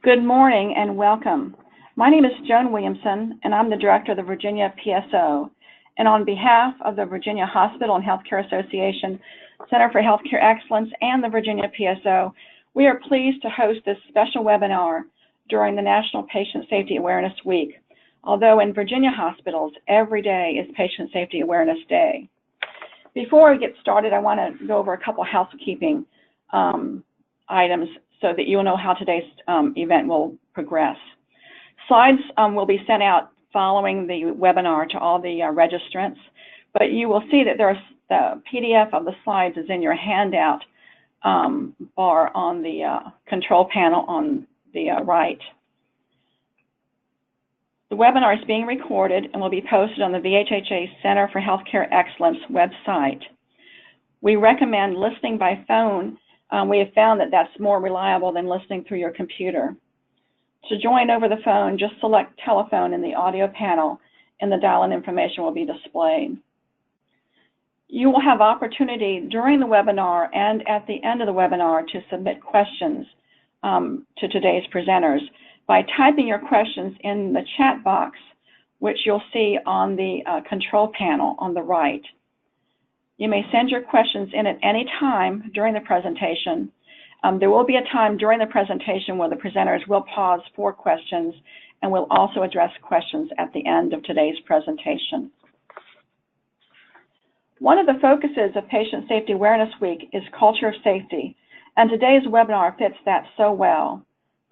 Good morning and welcome. My name is Joan Williamson, and I'm the Director of the Virginia PSO. And on behalf of the Virginia Hospital and Healthcare Association, Center for Healthcare Excellence, and the Virginia PSO, we are pleased to host this special webinar during the National Patient Safety Awareness Week, although in Virginia hospitals, every day is Patient Safety Awareness Day. Before we get started, I want to go over a couple housekeeping items so that you'll know how today's event will progress. Slides will be sent out following the webinar to all the registrants, but you will see that the PDF of the slides is in your handout bar on the control panel on the right. The webinar is being recorded and will be posted on the VHHA Center for Healthcare Excellence website. We recommend listening by phone. We have found that that's more reliable than listening through your computer. To join over the phone, just select telephone in the audio panel and the dial-in information will be displayed. You will have opportunity during the webinar and at the end of the webinar to submit questions to today's presenters by typing your questions in the chat box, which you'll see on the control panel on the right. You may send your questions in at any time during the presentation. There will be a time during the presentation where the presenters will pause for questions and will also address questions at the end of today's presentation. One of the focuses of Patient Safety Awareness Week is culture of safety, and today's webinar fits that so well.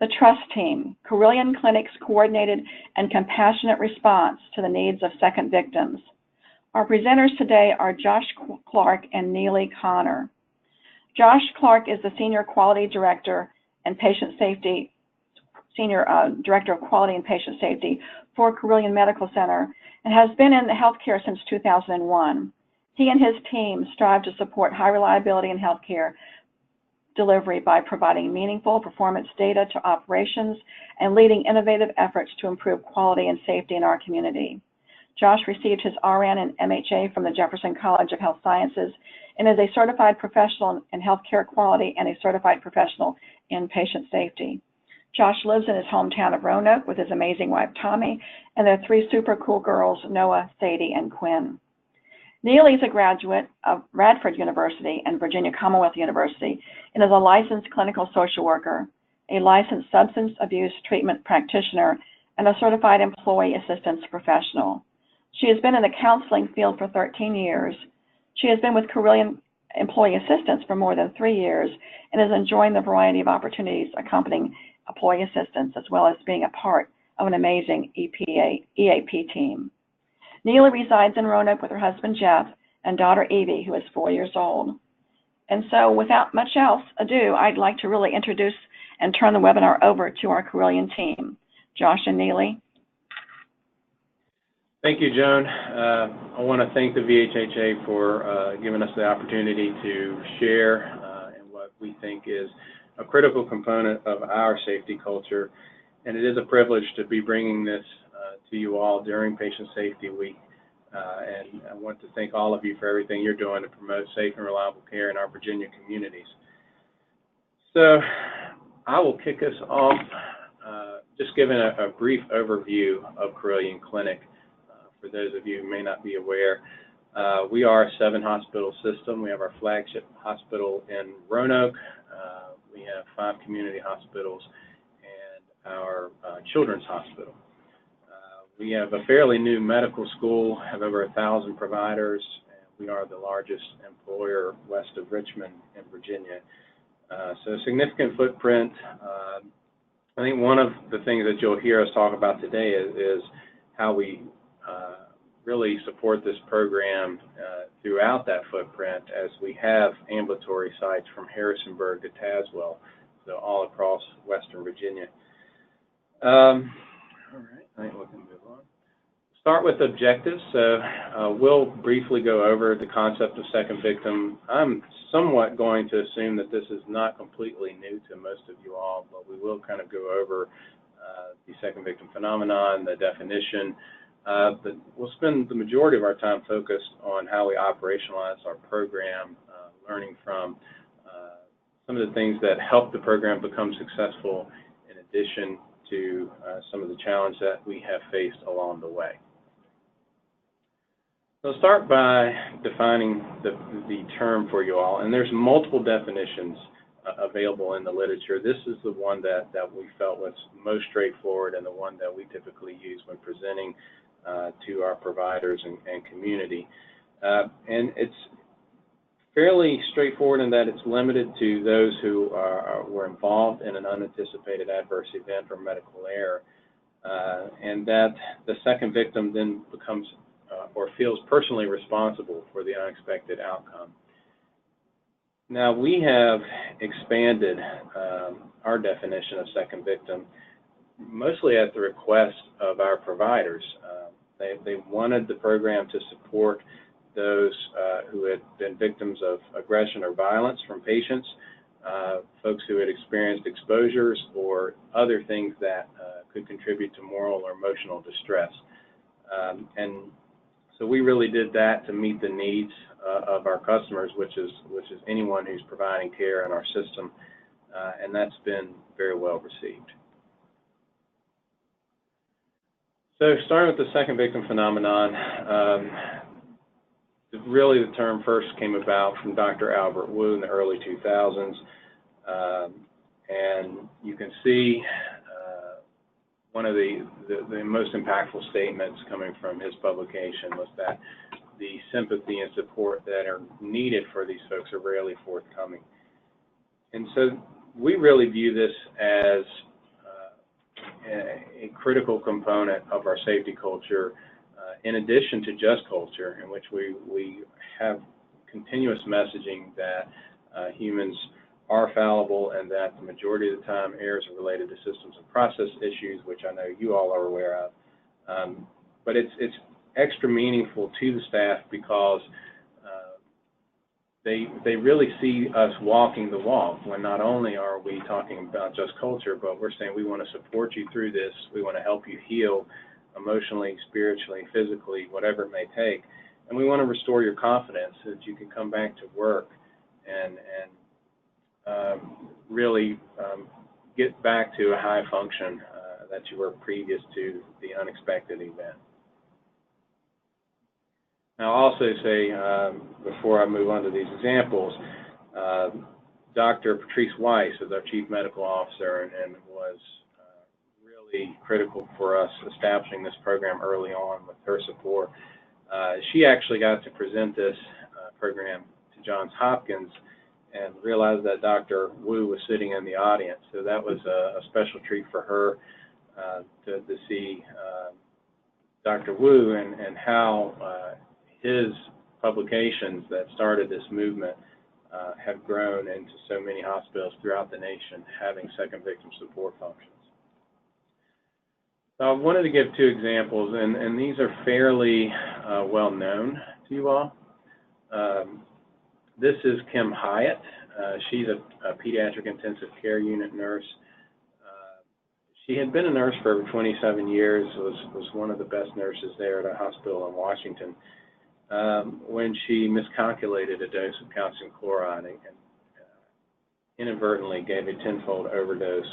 The Trust Team, Carilion Clinic's coordinated and compassionate response to the needs of second victims. Our presenters today are Josh Clark and Neely Connor. Josh Clark is the Senior Quality Director and Patient Safety, Senior Director of Quality and Patient Safety for Carilion Medical Center and has been in the healthcare since 2001. He and his team strive to support high reliability in healthcare delivery by providing meaningful performance data to operations and leading innovative efforts to improve quality and safety in our community. Josh received his RN and MHA from the Jefferson College of Health Sciences and is a certified professional in healthcare quality and a certified professional in patient safety. Josh lives in his hometown of Roanoke with his amazing wife, Tommy, and their three super cool girls, Noah, Sadie, and Quinn. Neely is a graduate of Radford University and Virginia Commonwealth University and is a licensed clinical social worker, a licensed substance abuse treatment practitioner, and a certified employee assistance professional. She has been in the counseling field for 13 years. She has been with Carilion Employee Assistance for more than 3 years and is enjoying the variety of opportunities accompanying employee assistance as well as being a part of an amazing EAP team. Neely resides in Roanoke with her husband, Jeff, and daughter, Evie, who is 4 years old. And so without much else ado, I'd like to really introduce and turn the webinar over to our Carilion team. Josh and Neely. Thank you, Joan. I want to thank the VHHA for giving us the opportunity to share in what we think is a critical component of our safety culture. And it is a privilege to be bringing this to you all during Patient Safety Week. And I want to thank all of you for everything you're doing to promote safe and reliable care in our Virginia communities. So I will kick us off just giving a brief overview of Carilion Clinic. For those of you who may not be aware, we are a 7-hospital system. We have our flagship hospital in Roanoke. We have 5 community hospitals and our children's hospital. We have a fairly new medical school, have over 1,000 providers, and we are the largest employer west of Richmond in Virginia. So a significant footprint. I think one of the things that you'll hear us talk about today is how we really support this program throughout that footprint, as we have ambulatory sites from Harrisonburg to Tazewell, so all across Western Virginia. All right, I think we can move on. Start with objectives. So we'll briefly go over the concept of second victim. I'm somewhat going to assume that this is not completely new to most of you all, but we will kind of go over the second victim phenomenon, the definition. But we'll spend the majority of our time focused on how we operationalize our program, learning from some of the things that help the program become successful in its addition to some of the challenges that we have faced along the way. So I'll start by defining the term for you all, and there's multiple definitions available in the literature. This is the one that we felt was most straightforward and the one that we typically use when presenting to our providers and community. And it's fairly straightforward in that it's limited to those who were involved in an unanticipated adverse event or medical error, and that the second victim then becomes or feels personally responsible for the unexpected outcome. Now, we have expanded our definition of second victim mostly at the request of our providers. They wanted the program to support those who had been victims of aggression or violence from patients, folks who had experienced exposures or other things that could contribute to moral or emotional distress. And so we really did that to meet the needs of our customers, which is anyone who's providing care in our system, and that's been very well received. So starting with the second victim phenomenon, really the term first came about from Dr. Albert Wu in the early 2000s, and you can see one of the most impactful statements coming from his publication was that the sympathy and support that are needed for these folks are rarely forthcoming. And so we really view this as a critical component of our safety culture, in addition to just culture, in which we have continuous messaging that humans are fallible and that the majority of the time errors are related to systems and process issues, which I know you all are aware of. But it's extra meaningful to the staff because they really see us walking the walk when not only are we talking about just culture, but we're saying we want to support you through this, we want to help you heal emotionally, spiritually, physically, whatever it may take, and we want to restore your confidence so that you can come back to work and really get back to a high function that you were previous to the unexpected event. Now, I'll also say, before I move on to these examples, Dr. Patrice Weiss is our Chief Medical Officer and was really critical for us establishing this program early on with her support. She actually got to present this program to Johns Hopkins and realized that Dr. Wu was sitting in the audience. So that was a special treat for her to see Dr. Wu and how his publications that started this movement have grown into so many hospitals throughout the nation having second victim support functions. So I wanted to give two examples, and these are fairly well known to you all. This is Kim Hyatt. She's a pediatric intensive care unit nurse. She had been a nurse for over 27 years, was one of the best nurses there at a hospital in Washington, when she miscalculated a dose of calcium chloride and inadvertently gave a tenfold overdose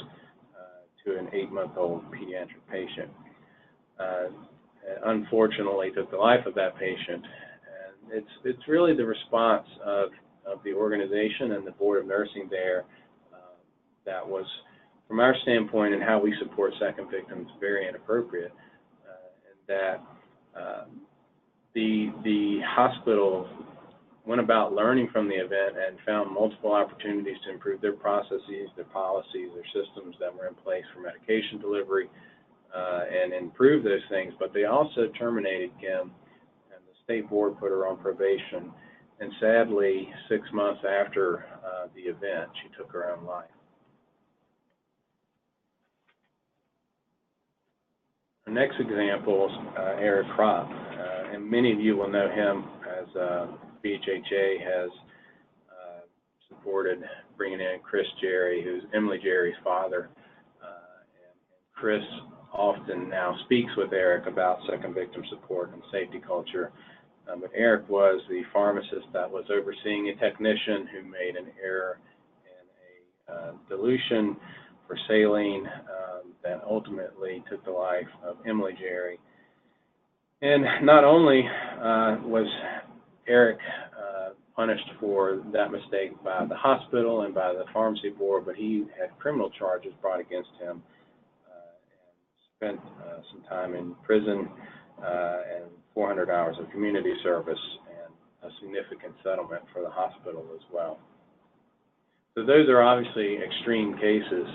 to an 8-month-old pediatric patient. Unfortunately, took the life of that patient. And it's really the response of the organization and the board of nursing there that was, from our standpoint and how we support second victims, very inappropriate. And that the hospital went about learning from the event and found multiple opportunities to improve their processes, their policies, their systems that were in place for medication delivery, and improve those things. But they also terminated Kim, and the state board put her on probation. And sadly, 6 months after the event, she took her own life. Our next example is Eric Kropp, and many of you will know him as VHHA has supported bringing in Chris Jerry, who's Emily Jerry's father. And Chris often now speaks with Eric about second victim support and safety culture. But Eric was the pharmacist that was overseeing a technician who made an error in a dilution for saline that ultimately took the life of Emily Jerry. And not only was Eric punished for that mistake by the hospital and by the pharmacy board, but he had criminal charges brought against him and spent some time in prison and 400 hours of community service and a significant settlement for the hospital as well. So those are obviously extreme cases,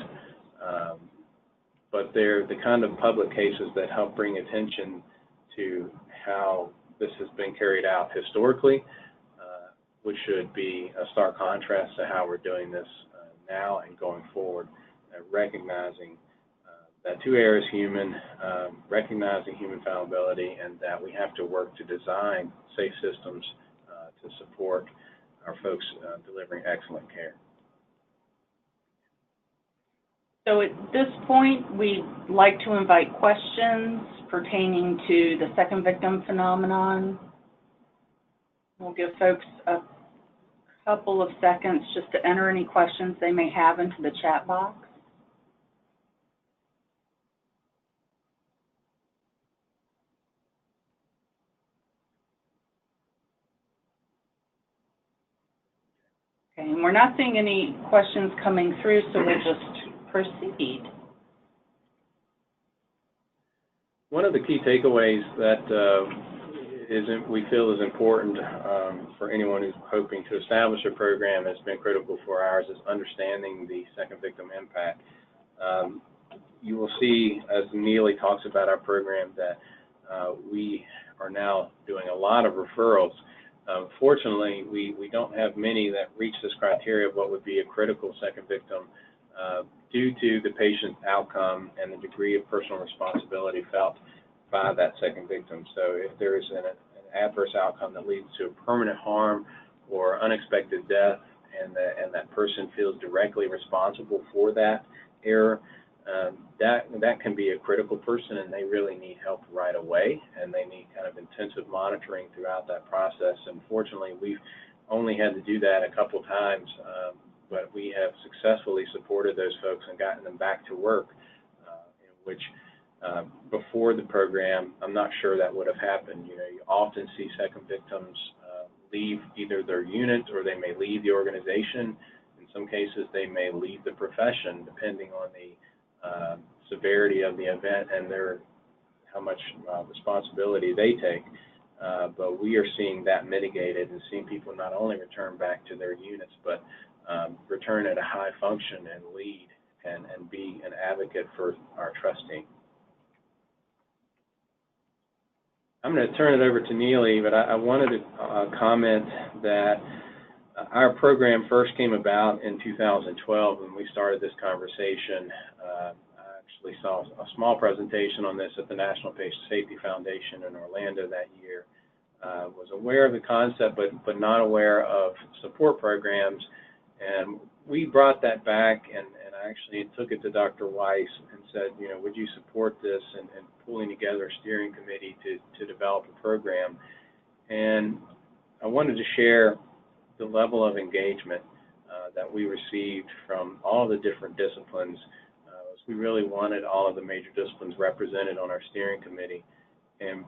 but they're the kind of public cases that help bring attention to how this has been carried out historically, which should be a stark contrast to how we're doing this now and going forward, recognizing that too err is human, recognizing human fallibility, and that we have to work to design safe systems to support our folks delivering excellent care. So at this point, we'd like to invite questions pertaining to the second victim phenomenon. We'll give folks a couple of seconds just to enter any questions they may have into the chat box. Okay, and we're not seeing any questions coming through, so we'll just proceed. One of the key takeaways that we feel is important for anyone who's hoping to establish a program that's been critical for ours is understanding the second victim impact. You will see, as Neely talks about our program, that we are now doing a lot of referrals. Fortunately, we don't have many that reach this criteria of what would be a critical second victim due to the patient's outcome and the degree of personal responsibility felt by that second victim. So if there is an adverse outcome that leads to a permanent harm or unexpected death, and that person feels directly responsible for that error, that can be a critical person, and they really need help right away, and they need kind of intensive monitoring throughout that process. And fortunately, we've only had to do that a couple times, but we have successfully supported those folks and gotten them back to work, in which before the program, I'm not sure that would have happened. You know, you often see second victims leave either their unit or they may leave the organization. In some cases, they may leave the profession, depending on the severity of the event and how much responsibility they take. But we are seeing that mitigated and seeing people not only return back to their units, but return at a high function and lead and be an advocate for our trust team. I'm going to turn it over to Neely, but I wanted to comment that our program first came about in 2012 when we started this conversation. I actually saw a small presentation on this at the National Patient Safety Foundation in Orlando that year. Was aware of the concept, but not aware of support programs. And we brought that back and I actually took it to Dr. Weiss and said, you know, would you support this and pulling together a steering committee to develop a program. And I wanted to share the level of engagement that we received from all the different disciplines. We really wanted all of the major disciplines represented on our steering committee. And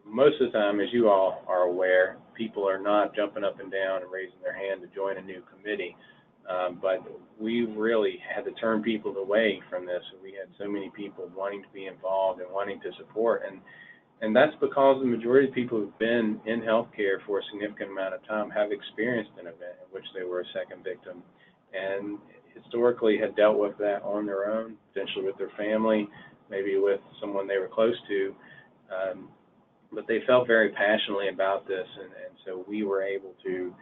most of the time, as you all are aware, people are not jumping up and down and raising their hand to join a new committee. But we really had to turn people away from this. We had so many people wanting to be involved and wanting to support. And that's because the majority of people who've been in healthcare for a significant amount of time have experienced an event in which they were a second victim and historically had dealt with that on their own, potentially with their family, maybe with someone they were close to. But they felt very passionately about this, and so we were able to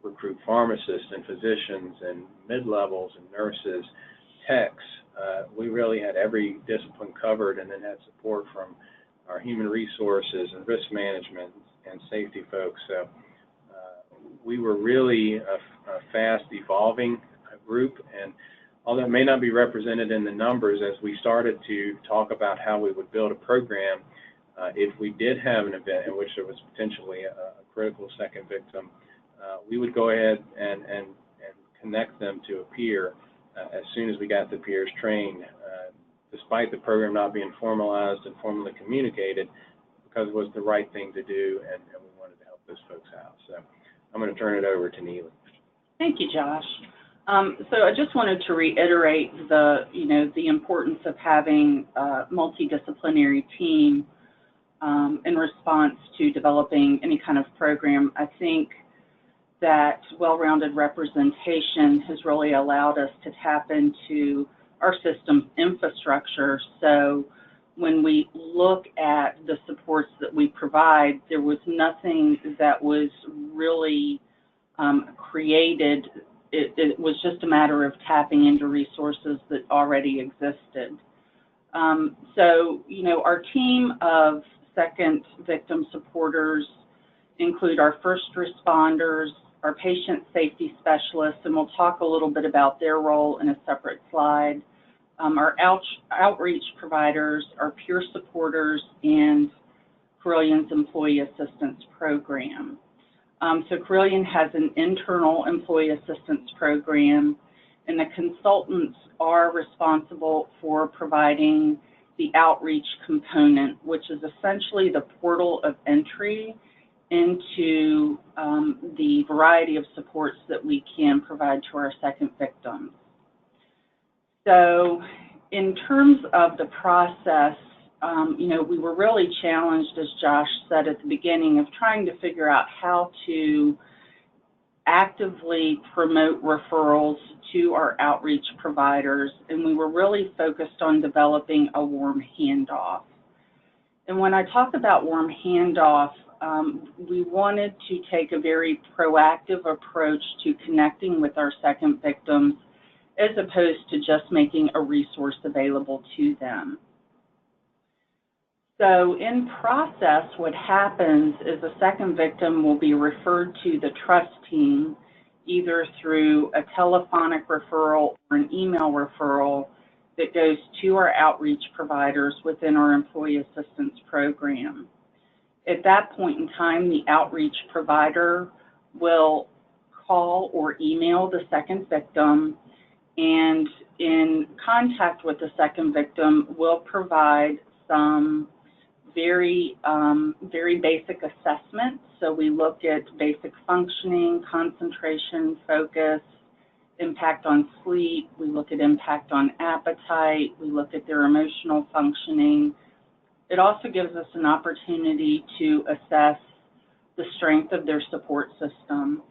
recruit pharmacists and physicians and mid-levels and nurses, techs. We really had every discipline covered and then had support from our human resources and risk management and safety folks. So we were really a fast evolving group, and although it may not be represented in the numbers, as we started to talk about how we would build a program, if we did have an event in which there was potentially a critical second victim, we would go ahead and connect them to a peer as soon as we got the peers trained despite the program not being formalized and formally communicated, because it was the right thing to do, and we wanted to help those folks out. So I'm going to turn it over to Neely. Thank you, Josh. So I just wanted to reiterate the importance of having a multidisciplinary team in response to developing any kind of program. I think that well-rounded representation has really allowed us to tap into our system's infrastructure. So when we look at the supports that we provide, there was nothing that was really created. It was just a matter of tapping into resources that already existed. So, our team of second victim supporters include our first responders, our patient safety specialists, and we'll talk a little bit about their role in a separate slide, our outreach providers, our peer supporters, and Carilion's Employee Assistance Program. So Carilion has an internal employee assistance program, and the consultants are responsible for providing the outreach component, which is essentially the portal of entry into the variety of supports that we can provide to our second victims. So in terms of the process, we were really challenged, as Josh said at the beginning, of trying to figure out how to actively promote referrals to our outreach providers, and we were really focused on developing a warm handoff. And when I talk about warm handoff, we wanted to take a very proactive approach to connecting with our second victims as opposed to just making a resource available to them. So in process, what happens is a second victim will be referred to the trust team either through a telephonic referral or an email referral that goes to our outreach providers within our employee assistance program. At that point in time, the outreach provider will call or email the second victim, and in contact with the second victim will provide some very basic assessments. So we look at basic functioning, concentration, focus, impact on sleep. We look at impact on appetite. We look at their emotional functioning. It also gives us an opportunity to assess the strength of their support system.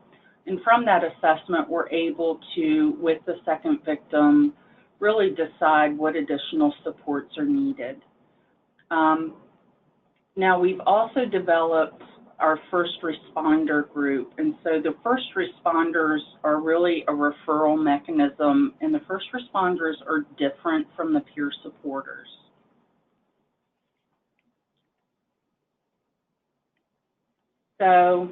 And from that assessment, we're able to, with the second victim, really decide what additional supports are needed. Now, we've also developed our first responder group, and so the first responders are really a referral mechanism, and the first responders are different from the peer supporters. So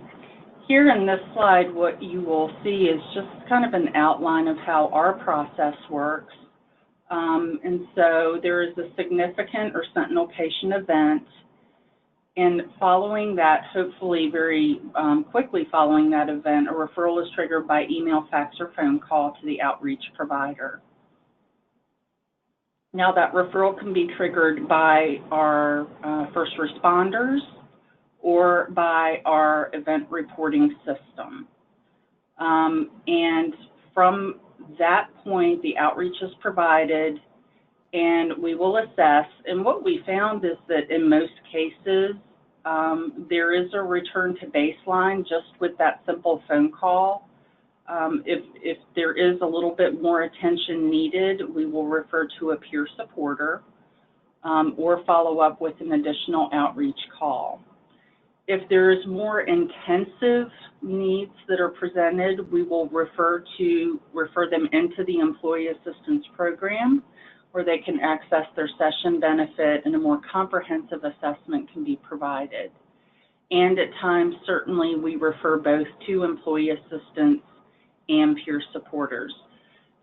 here in this slide, what you will see is just kind of an outline of how our process works. And so there is a significant or sentinel patient event, and following that, hopefully very quickly following that event, a referral is triggered by email, fax, or phone call to the outreach provider. Now that referral can be triggered by our first responders or by our event reporting system. And from that point, the outreach is provided, and we will assess. And what we found is that in most cases, there is a return to baseline just with that simple phone call. If there is a little bit more attention needed, we will refer to a peer supporter or follow up with an additional outreach call. If there is more intensive needs that are presented, we will refer them into the Employee Assistance Program, where they can access their session benefit and a more comprehensive assessment can be provided. And at times, certainly, we refer both to employee assistance and peer supporters.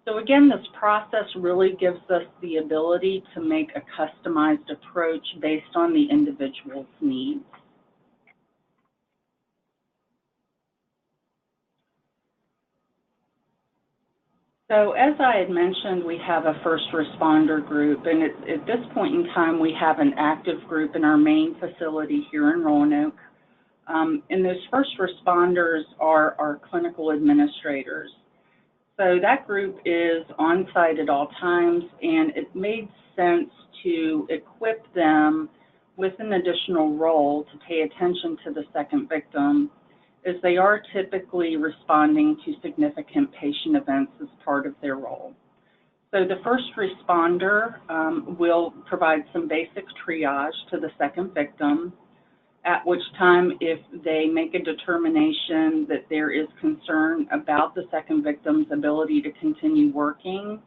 So again, this process really gives us the ability to make a customized approach based on the individual's needs. So as I had mentioned, we have a first responder group, and at this point in time, we have an active group in our main facility here in Roanoke. And those first responders are our clinical administrators. So that group is on site at all times, and it made sense to equip them with an additional role to pay attention to the second victim, as they are typically responding to significant patient events as part of their role. So the first responder will provide some basic triage to the second victim, at which time, if they make a determination that there is concern about the second victim's ability to continue working,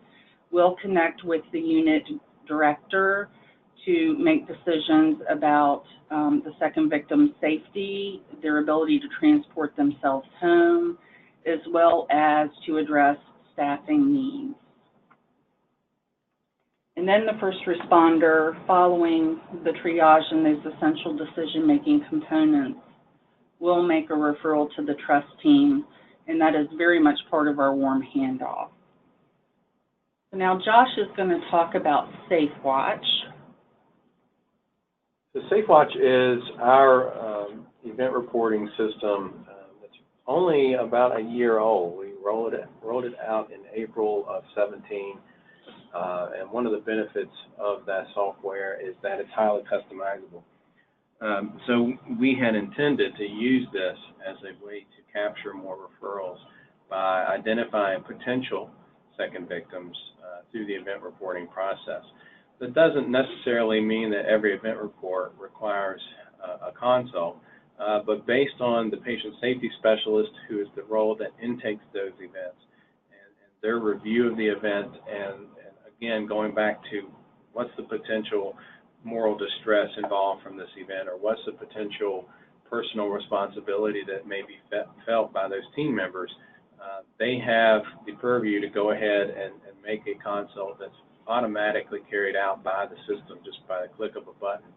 we'll connect with the unit director to make decisions about the second victim's safety, their ability to transport themselves home, as well as to address staffing needs. And then the first responder, following the triage and those essential decision-making components, will make a referral to the trust team, and that is very much part of our warm handoff. So now Josh is going to talk about Safewatch. The Safewatch is our event reporting system that's only about a year old. We rolled it out in April of 17, and one of the benefits of that software is that it's highly customizable. So we had intended to use this as a way to capture more referrals by identifying potential second victims through the event reporting process. That doesn't necessarily mean that every event report requires a consult, but based on the patient safety specialist, who is the role that intakes those events, and their review of the event, and again, going back to what's the potential moral distress involved from this event, or what's the potential personal responsibility that may be felt by those team members, they have the purview to go ahead and make a consult that's automatically carried out by the system just by the click of a button.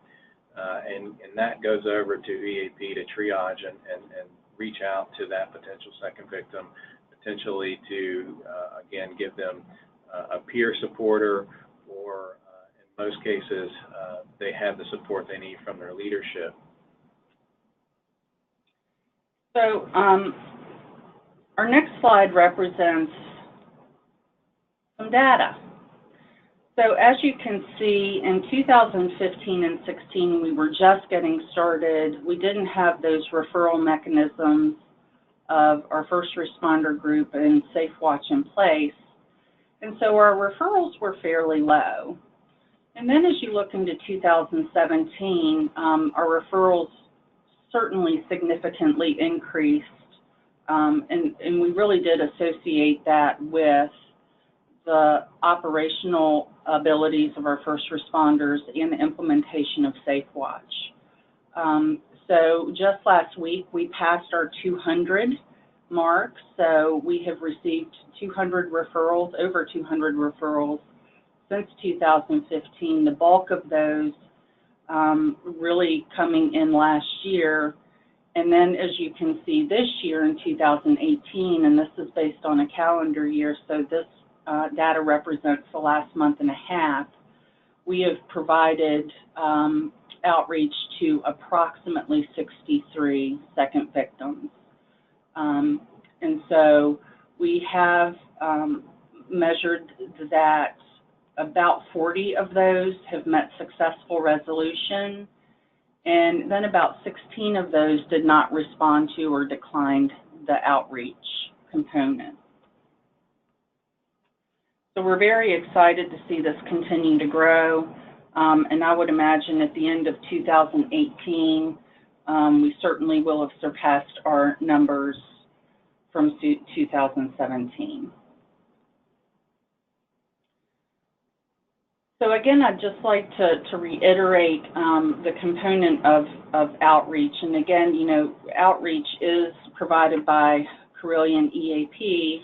And that goes over to EAP to triage and reach out to that potential second victim, potentially to, again, give them a peer supporter, or in most cases, they have the support they need from their leadership. So our next slide represents some data. So as you can see, in 2015 and 16, we were just getting started. We didn't have those referral mechanisms of our first responder group and Safewatch in place. And so our referrals were fairly low. And then as you look into 2017, our referrals certainly significantly increased. And we really did associate that with the operational abilities of our first responders and the implementation of Safewatch. So just last week, we passed our 200 mark. So we have received 200 referrals, over 200 referrals since 2015. The bulk of those really coming in last year. And then as you can see this year in 2018, and this is based on a calendar year, so this data represents the last month and a half, we have provided outreach to approximately 63 second victims. And so we have measured that about 40 of those have met successful resolution, and then about 16 of those did not respond to or declined the outreach component. So we're very excited to see this continue to grow, and I would imagine at the end of 2018, we certainly will have surpassed our numbers from 2017. So again, I'd just like to reiterate the component of outreach. And again, you know, outreach is provided by Carilion EAP,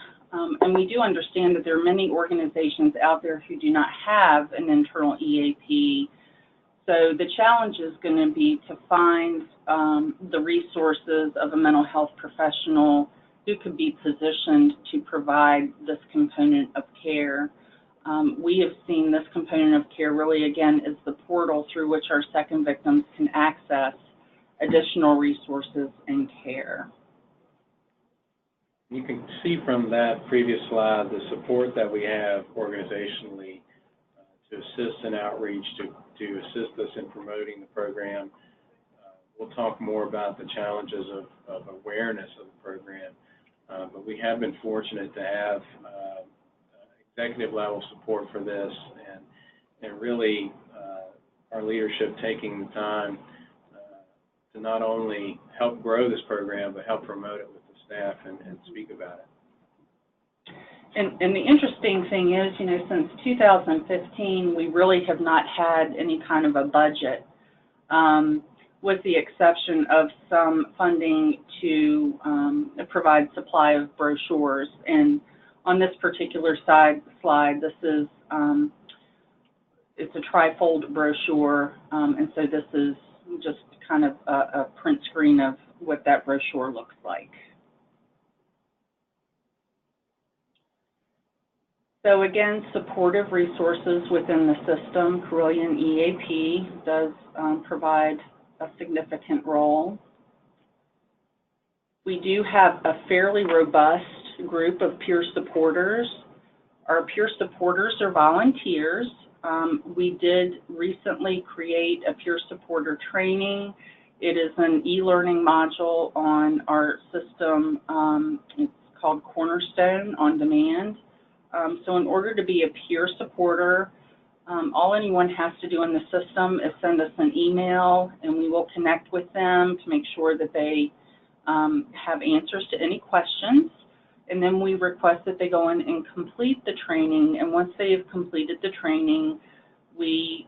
and we do understand that there are many organizations out there who do not have an internal EAP. So the challenge is going to be to find the resources of a mental health professional who could be positioned to provide this component of care. We have seen this component of care really, again, as the portal through which our second victims can access additional resources and care. You can see from that previous slide the support that we have organizationally to assist in outreach, to assist us in promoting the program. We'll talk more about the challenges of awareness of the program, but we have been fortunate to have executive level support for this, and really our leadership taking the time to not only help grow this program, but help promote it with the staff and speak about it. And the interesting thing is, you know, since 2015, we really have not had any kind of a budget, with the exception of some funding to provide supply of brochures. And on this particular slide, this is it's a trifold brochure, and so this is just kind of a print screen of what that brochure looks like. So again, supportive resources within the system. Carilion EAP does provide a significant role. We do have a fairly robust group of peer supporters. Our peer supporters are volunteers. We did recently create a peer supporter training. It is an e-learning module on our system. It's called Cornerstone On Demand. So in order to be a peer supporter, all anyone has to do in the system is send us an email, and we will connect with them to make sure that they have answers to any questions. And then we request that they go in and complete the training. And once they have completed the training, we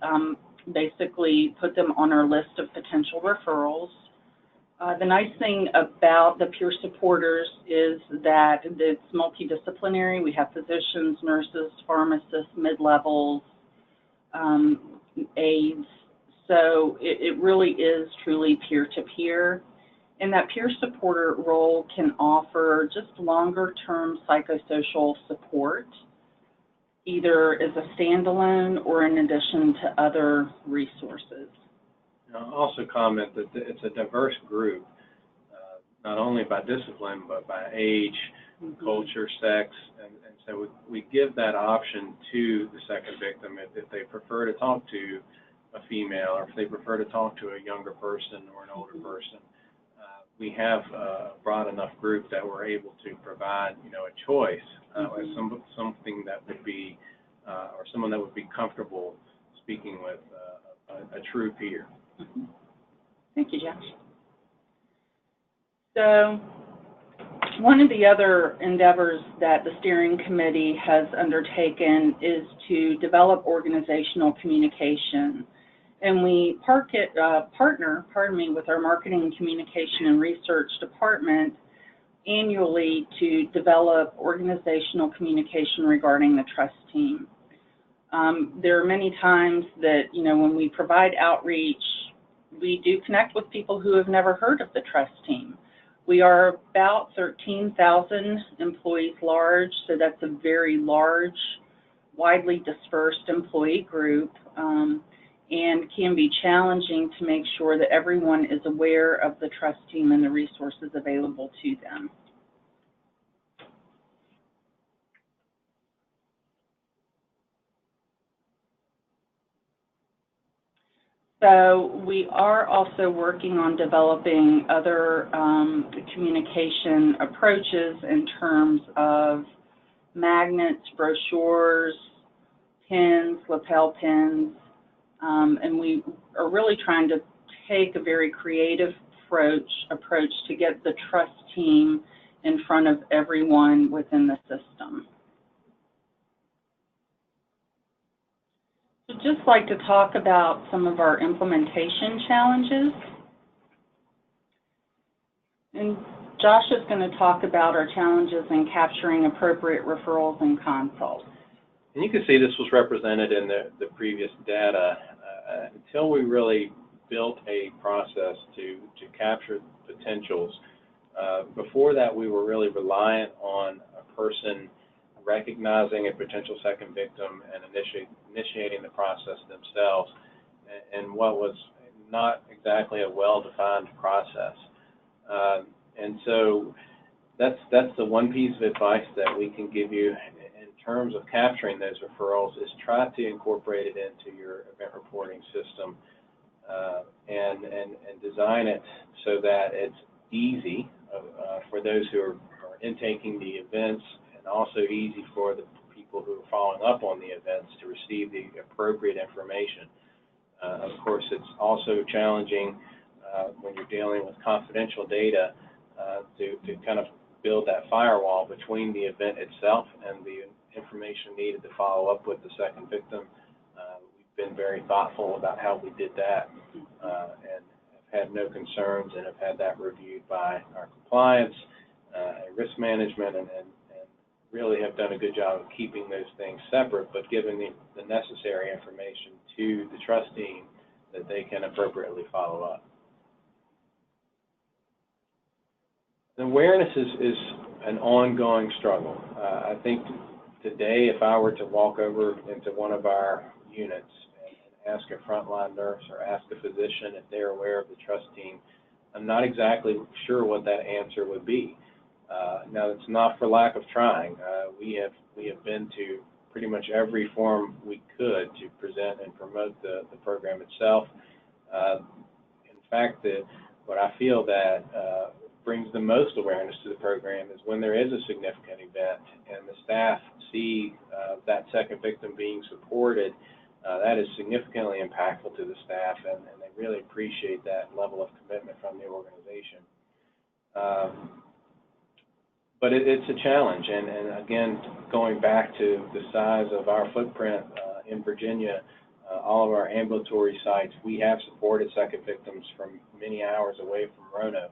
basically put them on our list of potential referrals. The nice thing about the peer supporters is that it's multidisciplinary. We have physicians, nurses, pharmacists, mid-levels, aides. So it really is truly peer-to-peer. And that peer supporter role can offer just longer-term psychosocial support, either as a standalone or in addition to other resources. I'll also comment that it's a diverse group, not only by discipline, but by age, culture, sex, and so we give that option to the second victim if they prefer to talk to a female, or if they prefer to talk to a younger person or an older person. We have a broad enough group that we're able to provide, you know, a choice, as something that would be, or someone that would be comfortable speaking with a true peer. Thank you, Josh. So one of the other endeavors that the steering committee has undertaken is to develop organizational communication. And we partner with our Marketing, Communication, and Research Department annually to develop organizational communication regarding the trust team. There are many times that, you know, when we provide outreach, we do connect with people who have never heard of the trust team. We are about 13,000 employees large, so that's a very large, widely dispersed employee group, and can be challenging to make sure that everyone is aware of the trust team and the resources available to them. So we are also working on developing other communication approaches in terms of magnets, brochures, pins, lapel pins, and we are really trying to take a very creative approach to get the trust team in front of everyone within the system. I'd just like to talk about some of our implementation challenges. And Josh is going to talk about our challenges in capturing appropriate referrals and consults. And you can see this was represented in the previous data. Until we really built a process to capture potentials, Before that, we were really reliant on a person recognizing a potential second victim and initiating the process themselves, and what was not exactly a well-defined process. And so that's the one piece of advice that we can give you in terms of capturing those referrals, is try to incorporate it into your event reporting system and design it so that it's easy for those who are intaking the events, and also easy for the people who are following up on the events to receive the appropriate information. Of course, it's also challenging when you're dealing with confidential data to kind of build that firewall between the event itself and the information needed to follow up with the second victim. We've been very thoughtful about how we did that, and have had no concerns, and have had that reviewed by our compliance, risk management, and really have done a good job of keeping those things separate, but giving the necessary information to the trust team that they can appropriately follow up. The awareness is an ongoing struggle. I think today, if I were to walk over into one of our units and ask a frontline nurse or ask a physician if they're aware of the trust team, I'm not exactly sure what that answer would be. Now, it's not for lack of trying. We have been to pretty much every forum we could to present and promote the program itself. In fact, what I feel that brings the most awareness to the program is when there is a significant event and the staff see that second victim being supported. That is significantly impactful to the staff, and they really appreciate that level of commitment from the organization. But it's a challenge, and again, going back to the size of our footprint in Virginia, all of our ambulatory sites, we have supported second victims from many hours away from Roanoke,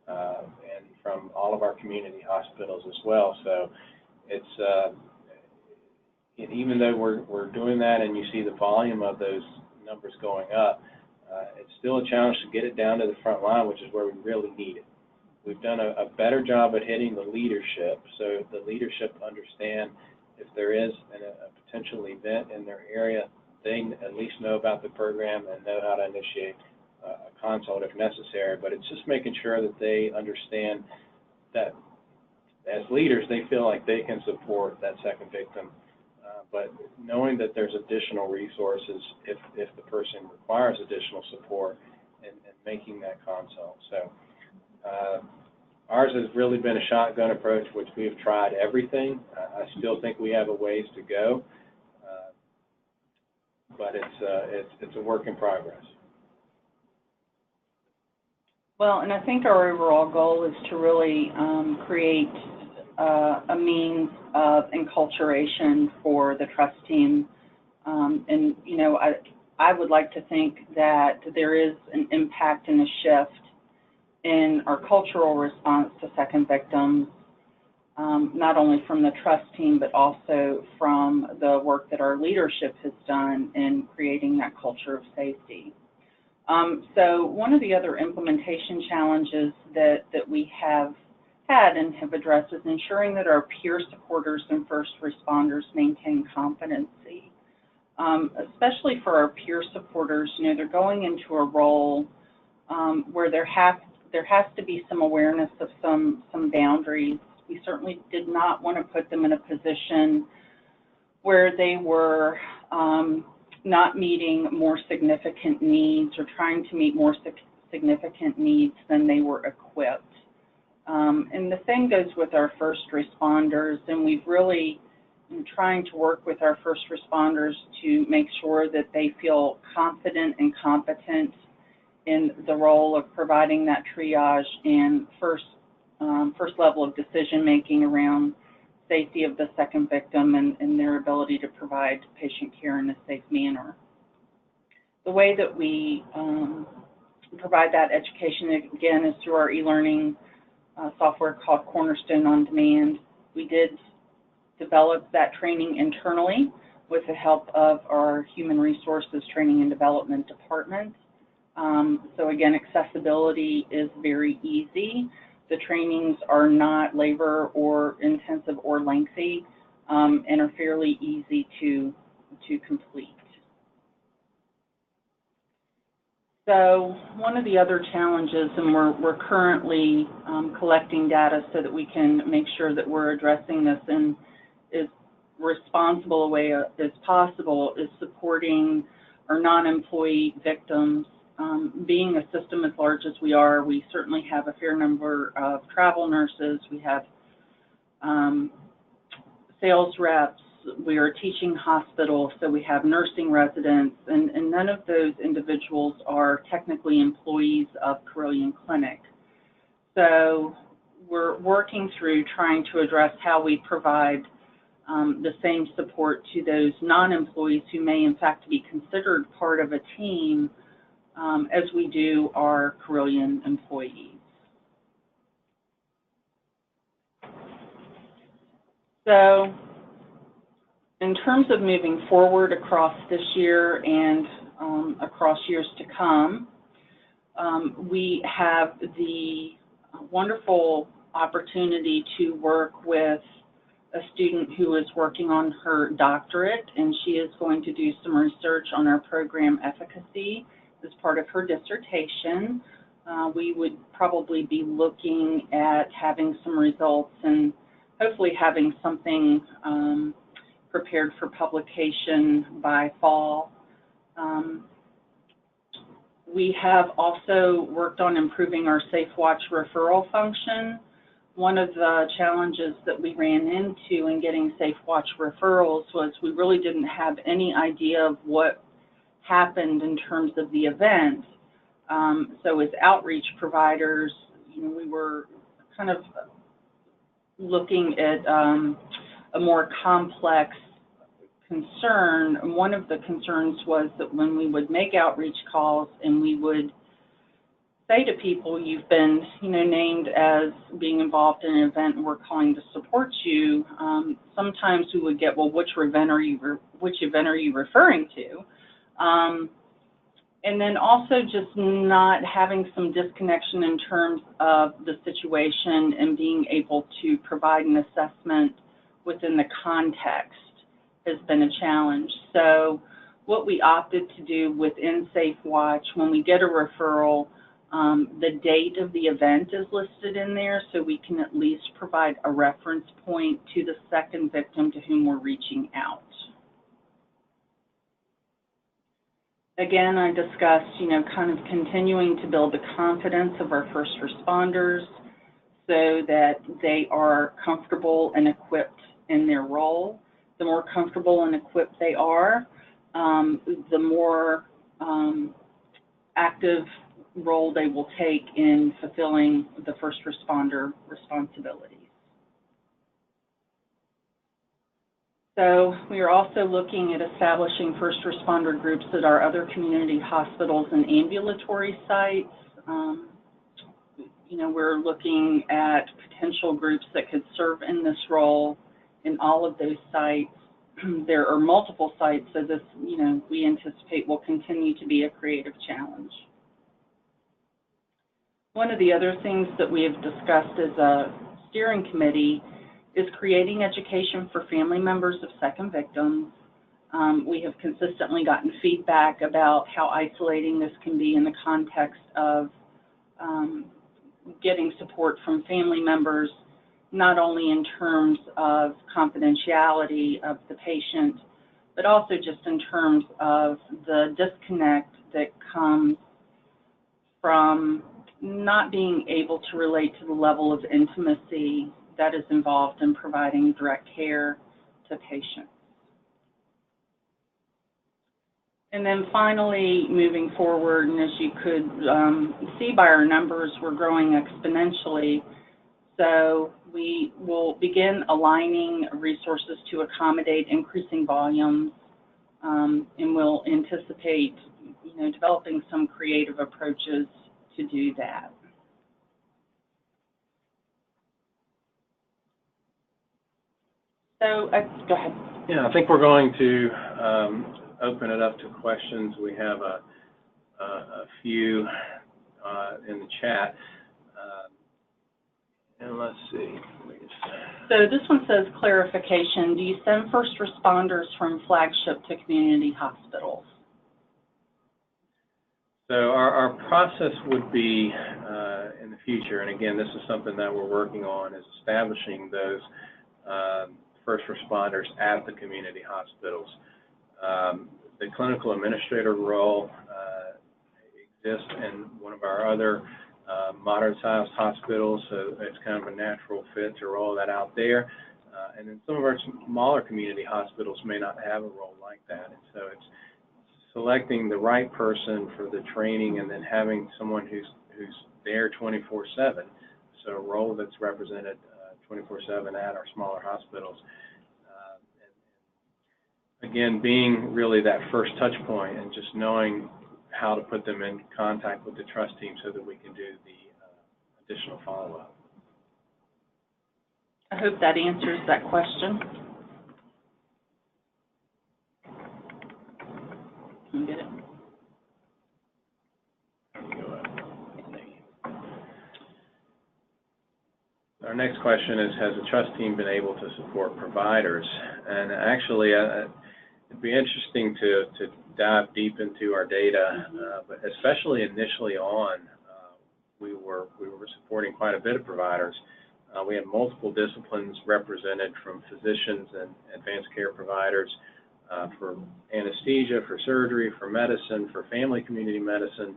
and from all of our community hospitals as well. So it's even though we're doing that, and you see the volume of those numbers going up, it's still a challenge to get it down to the front line, which is where we really need it. We've done a better job at hitting the leadership, so the leadership understand if there is a potential event in their area, they at least know about the program and know how to initiate a consult if necessary. But it's just making sure that they understand that as leaders, they feel like they can support that second victim, but knowing that there's additional resources if the person requires additional support, and making that consult. So ours has really been a shotgun approach, which we have tried everything. I still think we have a ways to go, but it's a work in progress. Well, and I think our overall goal is to really create a means of enculturation for the trust team. And, you know, I would like to think that there is an impact and a shift in our cultural response to second victims, not only from the trust team, but also from the work that our leadership has done in creating that culture of safety. So one of the other implementation challenges that we have had and have addressed is ensuring that our peer supporters and first responders maintain competency. Especially for our peer supporters, you know, they're going into a role where there has to be some awareness of some boundaries. We certainly did not want to put them in a position where they were not meeting more significant needs or trying to meet more significant needs than they were equipped. And the same goes with our first responders, and we've really been trying to work with our first responders to make sure that they feel confident and competent in the role of providing that triage and first level of decision making around safety of the second victim and their ability to provide patient care in a safe manner. The way that we provide that education, again, is through our e-learning software called Cornerstone On Demand. We did develop that training internally with the help of our Human Resources Training and Development Department. So again, accessibility is very easy. The trainings are not labor or intensive or lengthy, and are fairly easy to complete. So one of the other challenges, and we're currently collecting data so that we can make sure that we're addressing this in as responsible a way as possible, is supporting our non-employee victims. Being a system as large as we are, we certainly have a fair number of travel nurses. We have sales reps. We are a teaching hospital, so we have nursing residents, and none of those individuals are technically employees of Carilion Clinic. So we're working through trying to address how we provide the same support to those non-employees who may in fact be considered part of a team as we do our Carilion employees. So in terms of moving forward across this year and across years to come, we have the wonderful opportunity to work with a student who is working on her doctorate, and she is going to do some research on our program efficacy as part of her dissertation. We would probably be looking at having some results and hopefully having something prepared for publication by fall. We have also worked on improving our Safewatch referral function. One of the challenges that we ran into in getting Safewatch referrals was we really didn't have any idea of what happened in terms of the event. So as outreach providers, we were kind of looking at a more complex concern. One of the concerns was that when we would make outreach calls and we would say to people, you've been named as being involved in an event and we're calling to support you, sometimes we would get, well, which event are you referring to? And then also just not having some disconnection in terms of the situation and being able to provide an assessment within the context has been a challenge. So what we opted to do within Safewatch, when we get a referral, the date of the event is listed in there so we can at least provide a reference point to the second victim to whom we're reaching out. Again, I discussed, kind of continuing to build the confidence of our first responders so that they are comfortable and equipped in their role. The more comfortable and equipped they are, the more active role they will take in fulfilling the first responder responsibilities. So we are also looking at establishing first responder groups at our other community hospitals and ambulatory sites. We're looking at potential groups that could serve in this role in all of those sites. There are multiple sites, so this, we anticipate will continue to be a creative challenge. One of the other things that we have discussed as a steering committee is creating education for family members of second victims. We have consistently gotten feedback about how isolating this can be in the context of getting support from family members, not only in terms of confidentiality of the patient, but also just in terms of the disconnect that comes from not being able to relate to the level of intimacy that is involved in providing direct care to patients. And then finally, moving forward, and as you could see by our numbers, we're growing exponentially. So we will begin aligning resources to accommodate increasing volumes, and we'll anticipate, developing some creative approaches to do that. So, go ahead. Yeah, I think we're going to open it up to questions. We have a few in the chat. And let's see. So this one says clarification. Do you send first responders from flagship to community hospitals? So our process would be in the future, and again, this is something that we're working on, is establishing those first responders at the community hospitals. The clinical administrator role exists in one of our other moderate-sized hospitals, so it's kind of a natural fit to roll that out there. And then some of our smaller community hospitals may not have a role like that, and so it's selecting the right person for the training and then having someone who's there 24/7, so a role that's represented 24/7 at our smaller hospitals. And again, being really that first touch point and just knowing how to put them in contact with the trust team so that we can do the additional follow-up. I hope that answers that question. Can you get it? Our next question is, has the trust team been able to support providers? And actually, it'd be interesting to dive deep into our data, but especially initially on, we were supporting quite a bit of providers. We had multiple disciplines represented, from physicians and advanced care providers, for anesthesia, for surgery, for medicine, for family community medicine,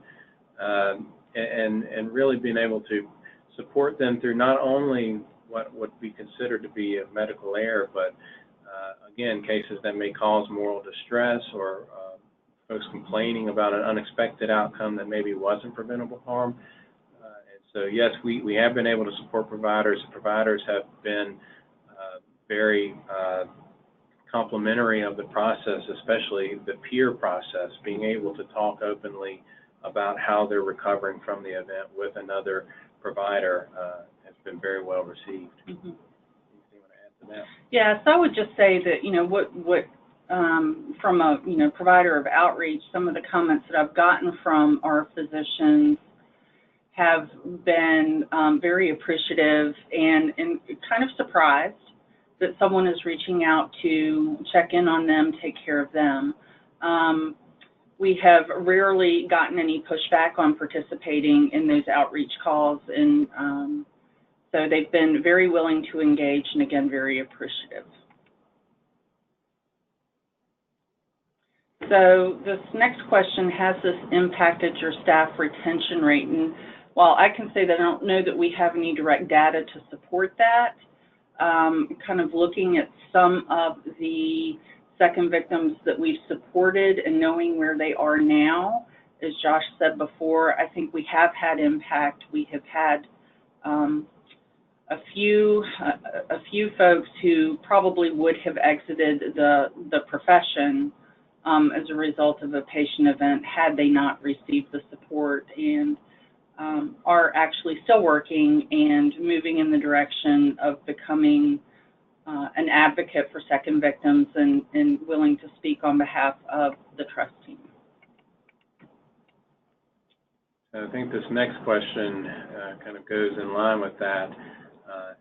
and really being able to support them through not only what would be considered to be a medical error, but again, cases that may cause moral distress, or folks complaining about an unexpected outcome that maybe wasn't preventable harm. And so yes, we have been able to support providers. Providers have been very complimentary of the process, especially the peer process, being able to talk openly about how they're recovering from the event with another provider has been very well received. Mm-hmm. Anything you want to add to that? Yes, I would just say that, what from a, provider of outreach, some of the comments that I've gotten from our physicians have been very appreciative and kind of surprised that someone is reaching out to check in on them, take care of them. We have rarely gotten any pushback on participating in those outreach calls, and so they've been very willing to engage, and again, very appreciative. So this next question, has this impacted your staff retention rate? And while I can say that I don't know that we have any direct data to support that, kind of looking at some of the second victims that we've supported and knowing where they are now, as Josh said before, I think we have had impact. We have had a few folks who probably would have exited the profession as a result of a patient event had they not received the support, and are actually still working and moving in the direction of becoming an advocate for second victims and willing to speak on behalf of the trust team. I think this next question kind of goes in line with that,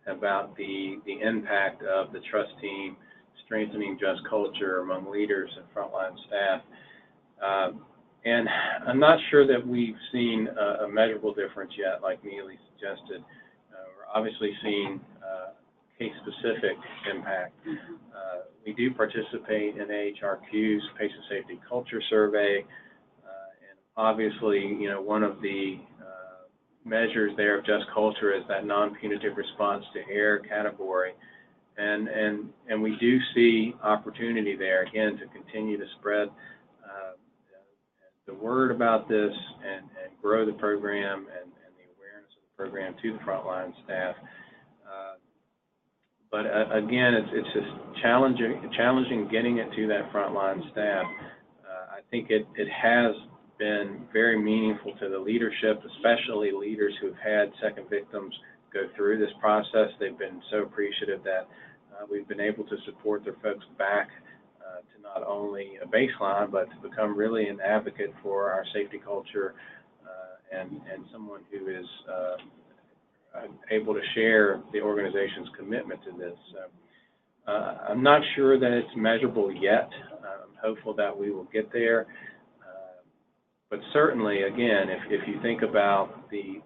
about the impact of the trust team strengthening just culture among leaders and frontline staff. And I'm not sure that we've seen a measurable difference yet, like Neely suggested. We're obviously seeing case-specific impact. We do participate in AHRQ's Patient Safety Culture Survey, and obviously, one of the measures there of just culture is that non-punitive response to error category, and we do see opportunity there, again, to continue to spread the word about this and grow the program and the awareness of the program to the frontline staff. But again, it's just challenging getting it to that frontline staff. I think it has been very meaningful to the leadership, especially leaders who've had second victims go through this process. They've been so appreciative that we've been able to support their folks back to not only a baseline, but to become really an advocate for our safety culture and someone who is able to share the organization's commitment to this. I'm not sure that it's measurable yet. I'm hopeful that we will get there. But certainly, again, if you think about the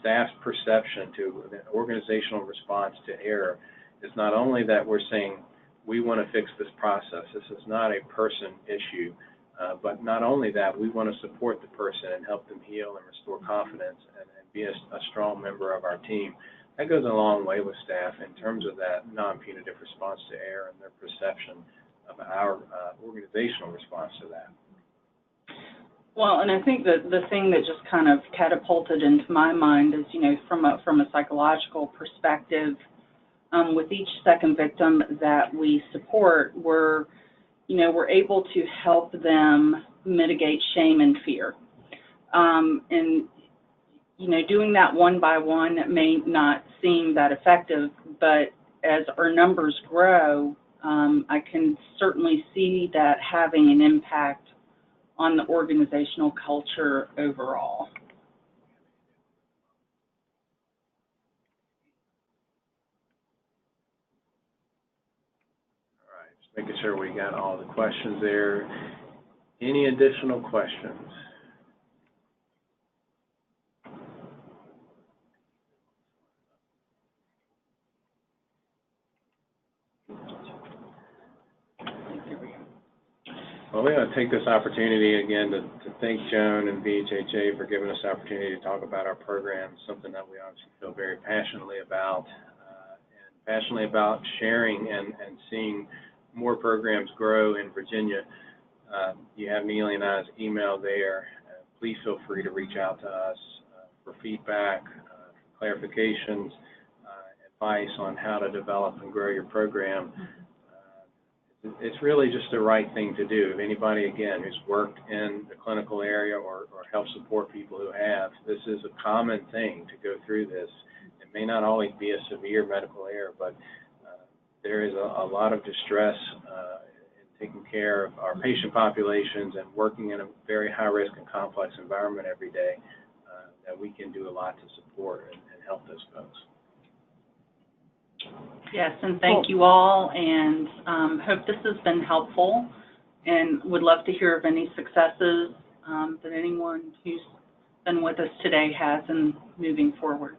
staff's perception to an organizational response to error, it's not only that we're saying we want to fix this process. This is not a person issue, but not only that, we want to support the person and help them heal and restore confidence and be a strong member of our team. That goes a long way with staff in terms of that non-punitive response to error and their perception of our organizational response to that. Well, and I think that the thing that just kind of catapulted into my mind is, you know, from a psychological perspective, with each second victim that we support, we're able to help them mitigate shame and fear. And, you know, doing that one by one may not seem that effective, but as our numbers grow, I can certainly see that having an impact on the organizational culture overall. All right, just making sure we got all the questions there. Any additional questions? Well, we're going to take this opportunity again to thank Joan and VHHA for giving us the opportunity to talk about our program, something that we obviously feel very passionately about, and passionately about sharing and seeing more programs grow in Virginia. You have Neely and I's email there. Please feel free to reach out to us for feedback, clarifications, advice on how to develop and grow your program. It's really just the right thing to do. If anybody, again, who's worked in the clinical area or helped support people who have, this is a common thing to go through this. It may not always be a severe medical error, but there is a lot of distress in taking care of our patient populations and working in a very high-risk and complex environment every day, that we can do a lot to support and help those folks. Yes, and thank you all, and hope this has been helpful, and would love to hear of any successes that anyone who's been with us today has in moving forward.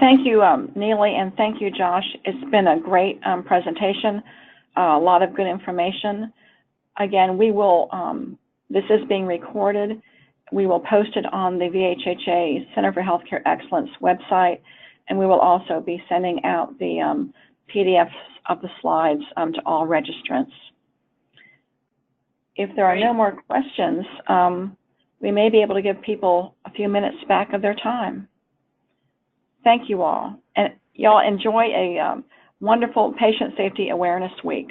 Thank you, Neely, and thank you, Josh. It's been a great presentation, a lot of good information. Again, we will, this is being recorded. We will post it on the VHHA Center for Healthcare Excellence website, and we will also be sending out the PDFs of the slides to all registrants. If there are no more questions, we may be able to give people a few minutes back of their time. Thank you all. And y'all enjoy a wonderful Patient Safety Awareness Week.